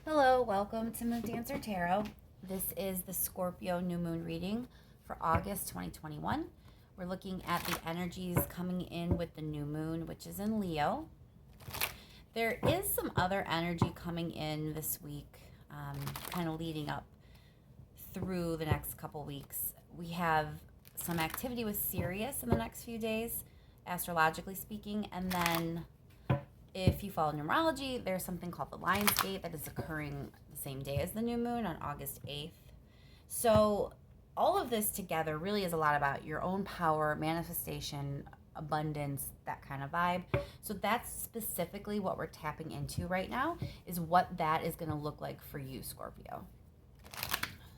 Hello, welcome to Moon Dancer Tarot. This is the Scorpio new moon reading for August 2021. We're looking at the energies coming in with the new moon, which is in Leo. There is some other energy coming in this week, kind of leading up through the next couple weeks. We have some activity with Sirius in the next few days, astrologically speaking, and then if you follow numerology, there's something called the Lion's Gate that is occurring the same day as the new moon on August 8th. So all of this together really is a lot about your own power, manifestation, abundance, that kind of vibe. So that's specifically what we're tapping into right now, is what that is going to look like for you, Scorpio.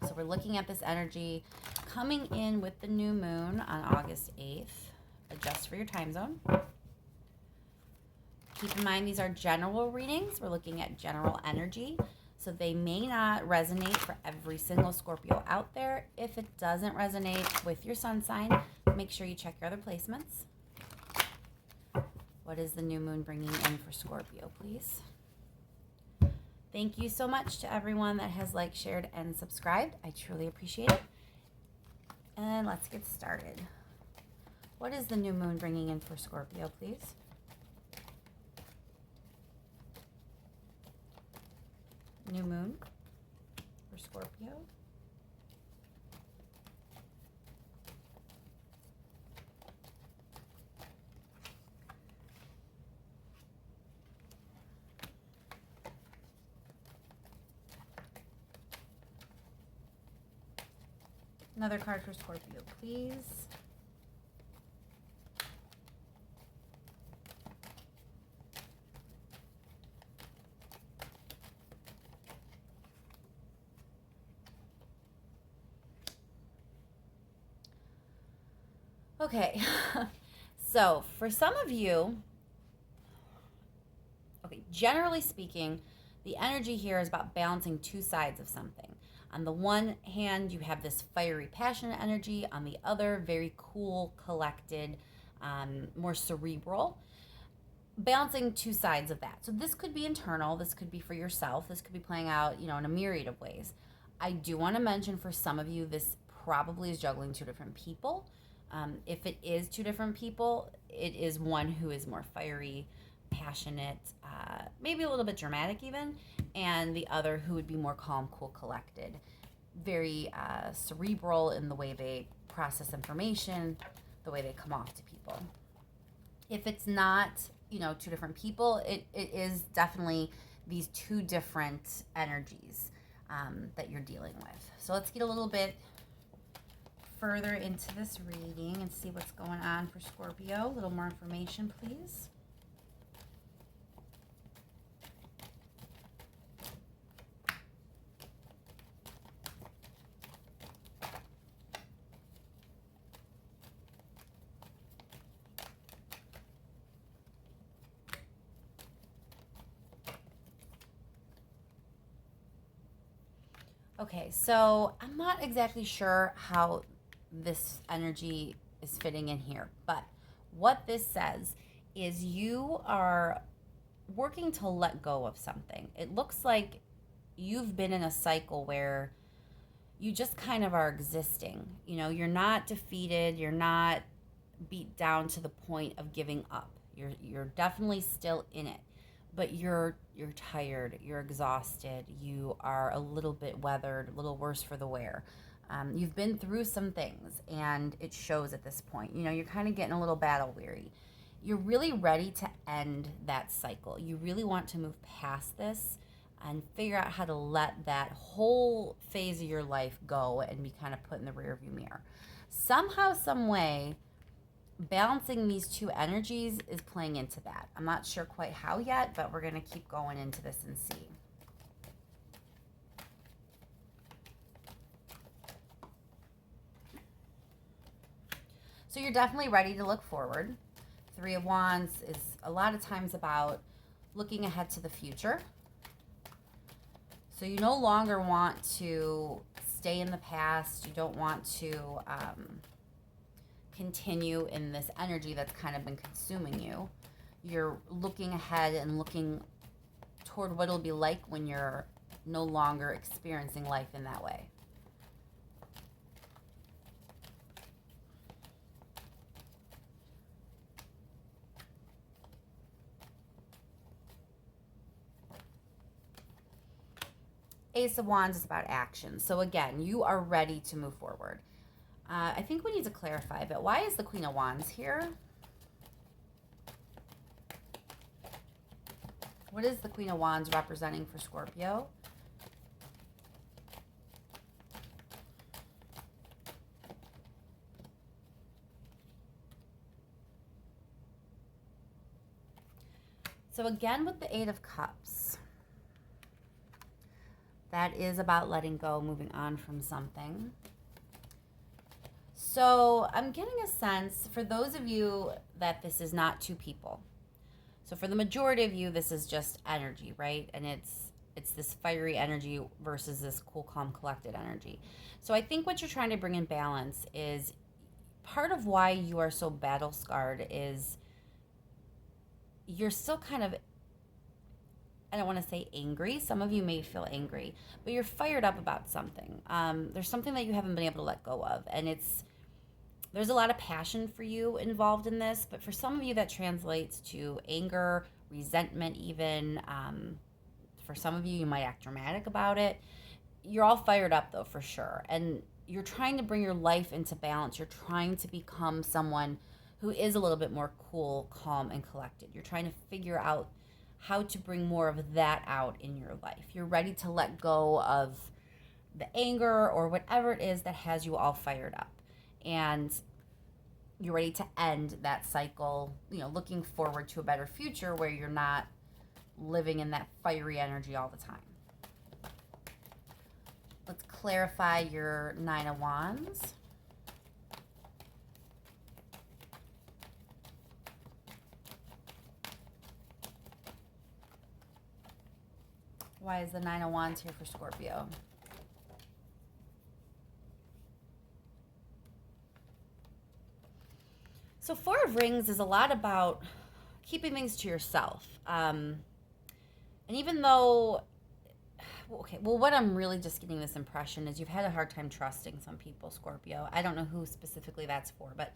So we're looking at this energy coming in with the new moon on August 8th. Adjust for your time zone. Keep in mind, these are general readings. We're looking at general energy, so they may not resonate for every single Scorpio out there. If it doesn't resonate with your sun sign, make sure you check your other placements. What is the new moon bringing in for Scorpio, please? Thank you so much to everyone that has liked, shared, and subscribed. I truly appreciate it. And let's get started. What is the new moon bringing in for Scorpio, please? New moon for Scorpio. Another card for Scorpio, please. Okay, so for some of you, generally speaking, the energy here is about balancing two sides of something. On the one hand, you have this fiery, passionate energy. On the other, very cool, collected, more cerebral. Balancing two sides of that. So this could be internal. This could be for yourself. This could be playing out, in a myriad of ways. I do want to mention, for some of you, this probably is juggling two different people. If it is two different people, it is one who is more fiery, passionate, maybe a little bit dramatic even, and the other who would be more calm, cool, collected, very cerebral in the way they process information, the way they come off to people. If it's not, two different people, it is definitely these two different energies that you're dealing with. So let's get a little bit further into this reading and see what's going on for Scorpio. A little more information, please. Okay, so I'm not exactly sure how this energy is fitting in here, but what this says is you are working to let go of something. It looks like you've been in a cycle where you just kind of are existing. You're not defeated, you're not beat down to the point of giving up. You're definitely still in it, but you're tired, you're exhausted, you are a little bit weathered, a little worse for the wear. You've been through some things, and it shows at this point. You're kind of getting a little battle weary. You're really ready to end that cycle. You really want to move past this and figure out how to let that whole phase of your life go and be kind of put in the rearview mirror. Somehow, some way, balancing these two energies is playing into that. I'm not sure quite how yet, but we're going to keep going into this and see. So you're definitely ready to look forward. Three of Wands is a lot of times about looking ahead to the future. So you no longer want to stay in the past. You don't want to continue in this energy that's kind of been consuming you. You're looking ahead and looking toward what it'll be like when you're no longer experiencing life in that way. Ace of Wands is about action. So again, you are ready to move forward. I think we need to clarify a bit. Why is the Queen of Wands here? What is the Queen of Wands representing for Scorpio? So again, with the Eight of Cups, that is about letting go, moving on from something. So I'm getting a sense for those of you that this is not two people. So for the majority of you, this is just energy, right? And it's this fiery energy versus this cool, calm, collected energy. So I think what you're trying to bring in balance is part of why you are so battle scarred is you're still kind of, I don't want to say angry. Some of you may feel angry, but you're fired up about something. There's something that you haven't been able to let go of. And there's a lot of passion for you involved in this, but for some of you that translates to anger, resentment even. For some of you, you might act dramatic about it. You're all fired up though, for sure. And you're trying to bring your life into balance. You're trying to become someone who is a little bit more cool, calm, and collected. You're trying to figure out how to bring more of that out in your life. You're ready to let go of the anger or whatever it is that has you all fired up. And you're ready to end that cycle, looking forward to a better future where you're not living in that fiery energy all the time. Let's clarify your Nine of Wands. Why is the Nine of Wands here for Scorpio? So Four of Rings is a lot about keeping things to yourself. And even though, what I'm really just getting this impression is you've had a hard time trusting some people, Scorpio. I don't know who specifically that's for, but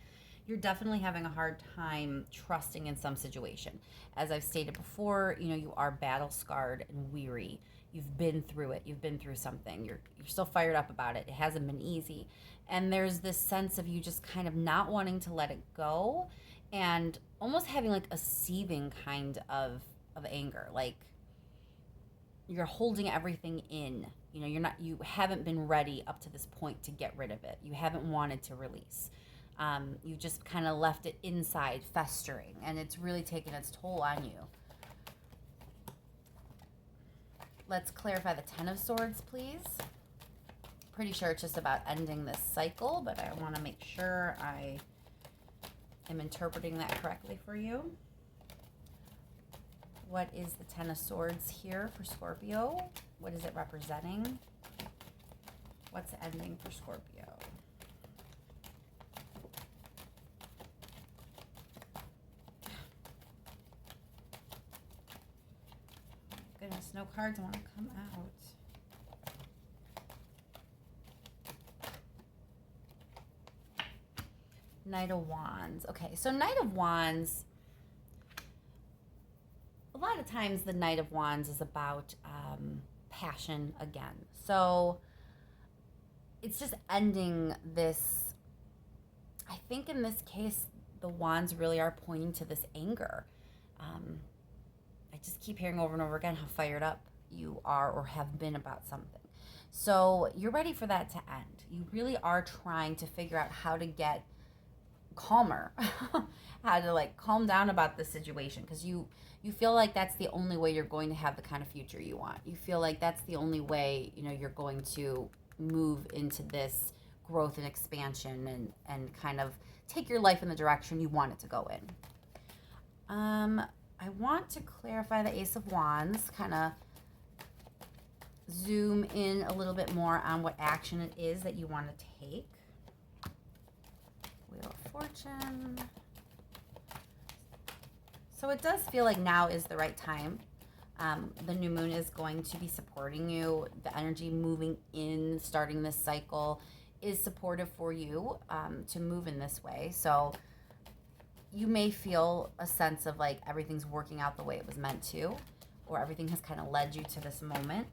you're definitely having a hard time trusting in some situation. As I've stated before, you are battle scarred and weary. You've been through it. You've been through something. You're still fired up about it. It hasn't been easy. And there's this sense of you just kind of not wanting to let it go and almost having like a seething kind of anger. Like you're holding everything in. You haven't been ready up to this point to get rid of it. You haven't wanted to release. You just kind of left it inside festering, and it's really taken its toll on you. Let's clarify the Ten of Swords, please. Pretty sure it's just about ending this cycle, but I want to make sure I am interpreting that correctly for you. What is the Ten of Swords here for Scorpio? What is it representing? What's ending for Scorpio? Goodness, no cards want to come out. Knight of Wands. Okay, so Knight of Wands, a lot of times the Knight of Wands is about passion again. So it's just ending this. I think in this case, the wands really are pointing to this anger. I just keep hearing over and over again how fired up you are or have been about something. So you're ready for that to end. You really are trying to figure out how to get calmer, how to calm down about the situation, because you feel like that's the only way you're going to have the kind of future you want. You feel like that's the only way you're going to move into this growth and expansion and kind of take your life in the direction you want it to go in. I want to clarify the Ace of Wands, kind of zoom in a little bit more on what action it is that you want to take. Wheel of Fortune. So it does feel like now is the right time. The new moon is going to be supporting you. The energy moving in, starting this cycle, is supportive for you to move in this way. So you may feel a sense of like everything's working out the way it was meant to, or everything has kind of led you to this moment.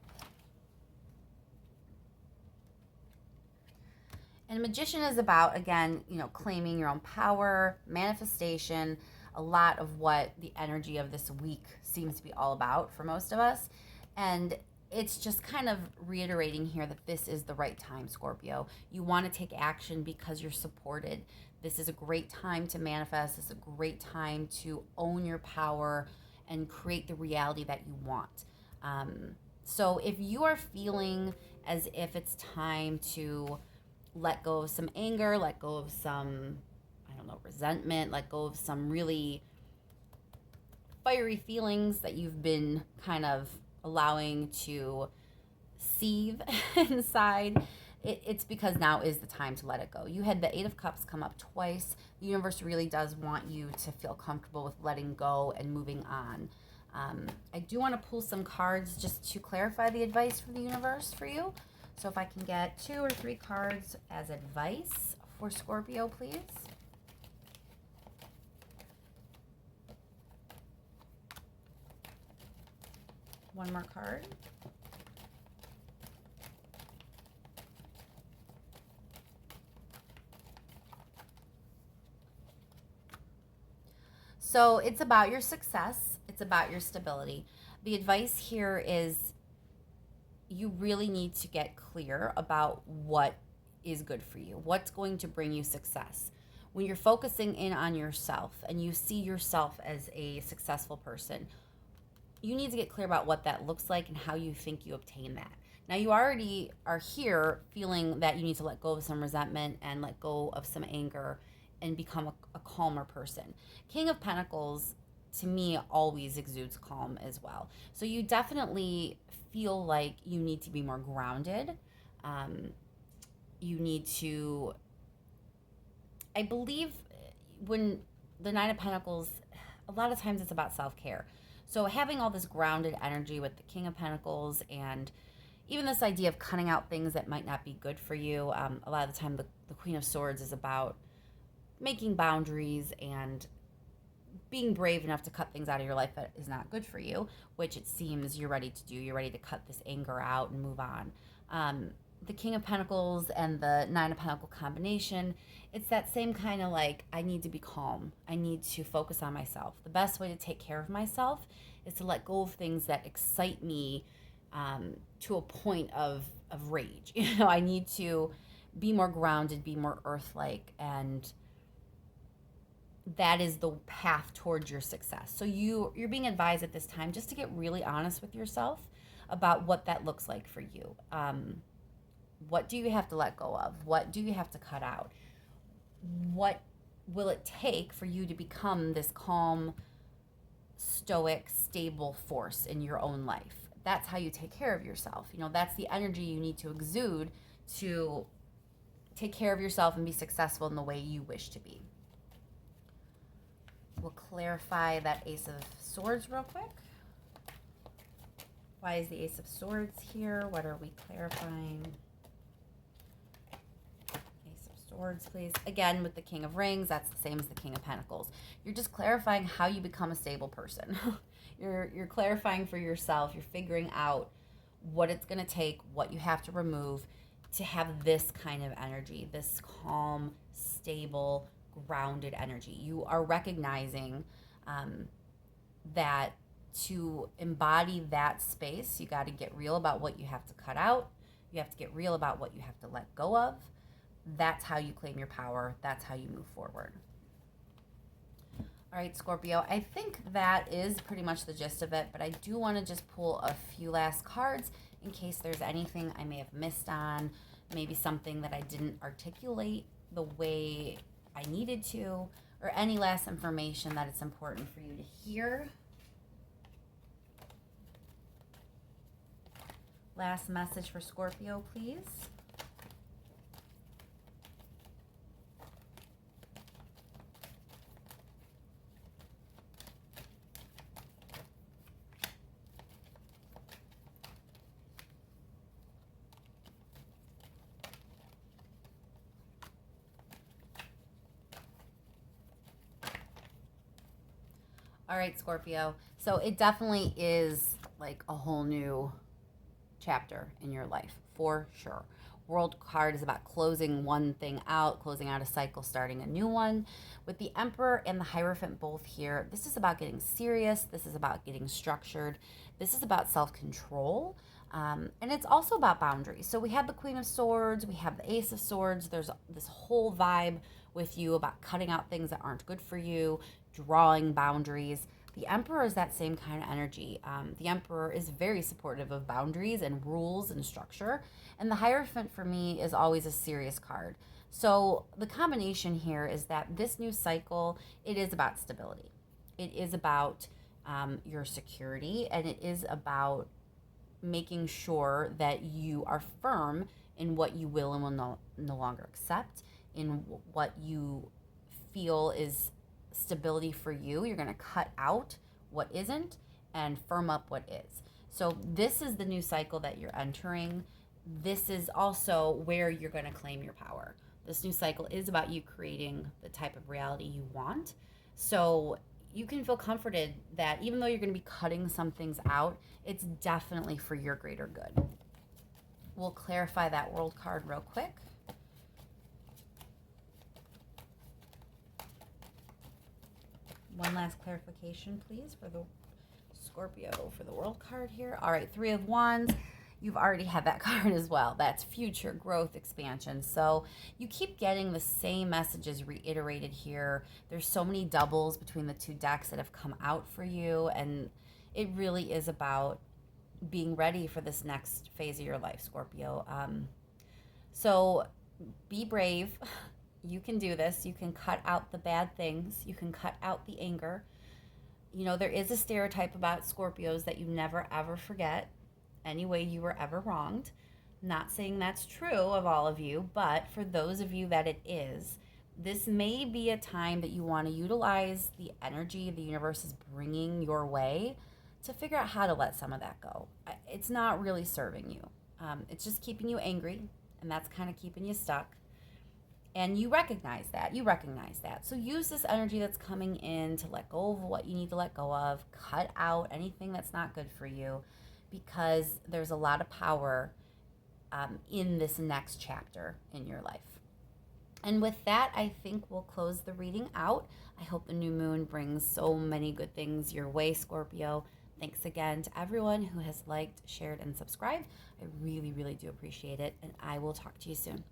And Magician is about, again, claiming your own power, manifestation, a lot of what the energy of this week seems to be all about for most of us. And it's just kind of reiterating here that this is the right time, Scorpio. You want to take action because you're supported. This is a great time to manifest. This is a great time to own your power and create the reality that you want. So if you are feeling as if it's time to let go of some anger, let go of some, resentment, let go of some really fiery feelings that you've been kind of allowing to seethe inside, it's because now is the time to let it go. You had the Eight of Cups come up twice. The universe really does want you to feel comfortable with letting go and moving on. I do want to pull some cards just to clarify the advice from the universe for you. So if I can get 2 or 3 cards as advice for Scorpio, please. One more card. So it's about your success. It's about your stability. The advice here is you really need to get clear about what is good for you, what's going to bring you success. When you're focusing in on yourself and you see yourself as a successful person, you need to get clear about what that looks like and how you think you obtain that. Now, you already are here feeling that you need to let go of some resentment and let go of some anger and become a calmer person. King of Pentacles, to me, always exudes calm as well. So you definitely feel like you need to be more grounded. You need to, I believe, when the Nine of Pentacles, a lot of times it's about self-care. So having all this grounded energy with the King of Pentacles and even this idea of cutting out things that might not be good for you, a lot of the time the Queen of Swords is about making boundaries and being brave enough to cut things out of your life that is not good for you, which it seems you're ready to do. You're ready to cut this anger out and move on. The King of Pentacles and the Nine of Pentacles combination, it's that same kind of like, I need to be calm. I need to focus on myself. The best way to take care of myself is to let go of things that excite me to a point of rage. I need to be more grounded, be more earth-like, and that is the path towards your success. So you're being advised at this time just to get really honest with yourself about what that looks like for you. What do you have to let go of? What do you have to cut out? What will it take for you to become this calm, stoic, stable force in your own life? That's how you take care of yourself. That's the energy you need to exude to take care of yourself and be successful in the way you wish to be. We'll clarify that Ace of Swords real quick. Why is the Ace of Swords here? What are we clarifying? Ace of Swords, please. Again, with the King of Rings, that's the same as the King of Pentacles. You're just clarifying how you become a stable person. You're clarifying for yourself. You're figuring out what it's going to take, what you have to remove to have this kind of energy, this calm, stable, grounded energy. You are recognizing that to embody that space, you got to get real about what you have to cut out. You have to get real about what you have to let go of. That's how you claim your power. That's how you move forward. All right, Scorpio, I think that is pretty much the gist of it, but I do want to just pull a few last cards in case there's anything I may have missed on, maybe something that I didn't articulate the way I needed to, or any last information that it's important for you to hear. Last message for Scorpio, please. All right, Scorpio. So it definitely is like a whole new chapter in your life, for sure. World card is about closing one thing out, closing out a cycle, starting a new one. With the Emperor and the Hierophant both here, this is about getting serious. This is about getting structured. This is about self control. And it's also about boundaries. So we have the Queen of Swords, we have the Ace of Swords. There's this whole vibe with you about cutting out things that aren't good for you, drawing boundaries. The Emperor is that same kind of energy. The Emperor is very supportive of boundaries and rules and structure. And the Hierophant for me is always a serious card. So the combination here is that this new cycle, it is about stability. It is about your security, and it is about making sure that you are firm in what you will and will no longer accept, in what you feel is stability for you. You're going to cut out what isn't and firm up what is. So, this is the new cycle that you're entering. This is also where you're going to claim your power. This new cycle is about you creating the type of reality you want. So, you can feel comforted that even though you're going to be cutting some things out, it's definitely for your greater good. We'll clarify that world card real quick. One last clarification, please, for the Scorpio for the world card here. All right, Three of Wands. You've already had that card as well. That's future growth, expansion. So you keep getting the same messages reiterated here. There's so many doubles between the two decks that have come out for you. And it really is about being ready for this next phase of your life, Scorpio. So be brave. You can do this. You can cut out the bad things. You can cut out the anger. You know, there is a stereotype about Scorpios that you never ever forget any way you were ever wronged. Not saying that's true of all of you, but for those of you that it is, this may be a time that you want to utilize the energy the universe is bringing your way to figure out how to let some of that go. It's not really serving you. It's just keeping you angry, and that's kind of keeping you stuck. And you recognize that. You recognize that. So use this energy that's coming in to let go of what you need to let go of, cut out anything that's not good for you, because there's a lot of power in this next chapter in your life. And with that, I think we'll close the reading out. I hope the new moon brings so many good things your way, Scorpio. Thanks again to everyone who has liked, shared, and subscribed. I really, really do appreciate it. And I will talk to you soon.